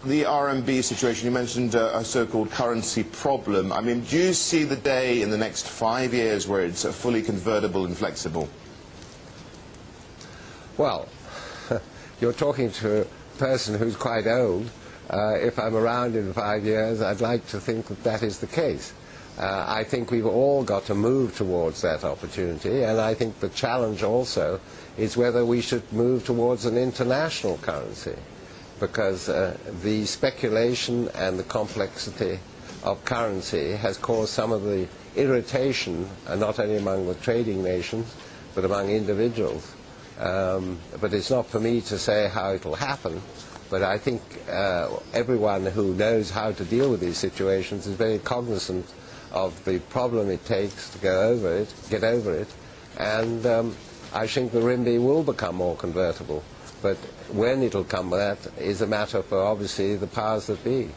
the RMB situation, you mentioned a so-called currency problem. I mean, do you see the day in the next 5 years where it's fully convertible and flexible? Well, you're talking to a person who's quite old. If I'm around in 5 years, I'd like to think that that is the case. I think we've all got to move towards that opportunity, and I think the challenge also is whether we should move towards an international currency, because the speculation and the complexity of currency has caused some of the irritation, not only among the trading nations, but among individuals. But it's not for me to say how it will happen, but I think everyone who knows how to deal with these situations is very cognizant of the problem it takes to get over it, and I think the RMB will become more convertible. But when it'll come, that is a matter for, obviously, the powers that be.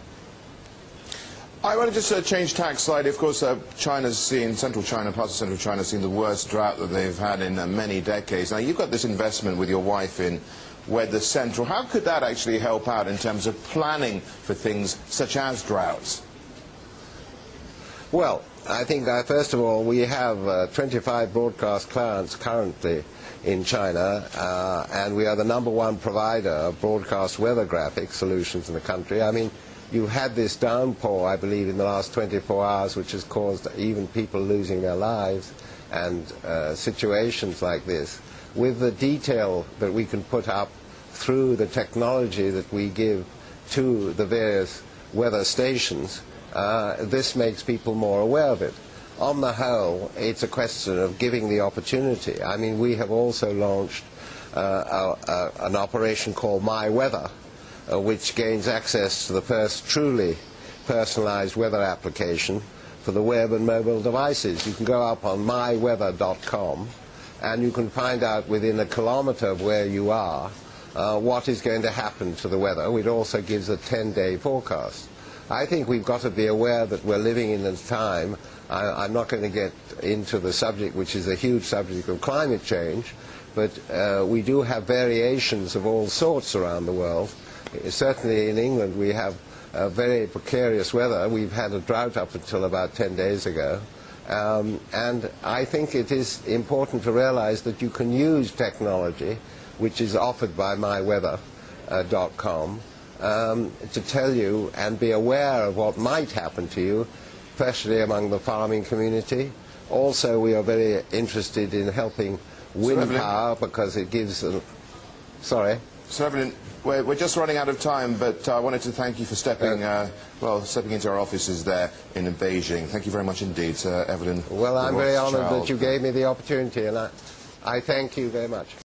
I want to just change tack slightly. Of course, China's seen, central China, parts of central China, seen the worst drought that they've had in many decades. Now, you've got this investment with your wife in Weather Central. How could that actually help out in terms of planning for things such as droughts? Well, I think first of all, we have 25 broadcast clients currently in China, and we are the #1 provider of broadcast weather graphic solutions in the country. I mean, you had this downpour, I believe, in the last 24 hours, which has caused even people losing their lives, and situations like this. With the detail that we can put up through the technology that we give to the various weather stations, this makes people more aware of it. On the whole, it's a question of giving the opportunity. I mean, we have also launched an operation called My Weather, which gains access to the first truly personalized weather application for the web and mobile devices. You can go up on myweather.com and you can find out within a kilometer of where you are what is going to happen to the weather. It also gives a 10-day forecast. I think we've got to be aware that we're living in a time, I'm not going to get into the subject, which is a huge subject of climate change, but we do have variations of all sorts around the world. Certainly in England we have very precarious weather. We've had a drought up until about 10 days ago. And I think it is important to realize that you can use technology, which is offered by myweather.com, to tell you and be aware of what might happen to you, especially among the farming community. Also, we are very interested in helping wind power because it gives... Sorry? Sir Evelyn, we're just running out of time, but I wanted to thank you for stepping into our offices there in Beijing. Thank you very much indeed, Sir Evelyn. Well, I'm very honoured that you gave me the opportunity, and I thank you very much.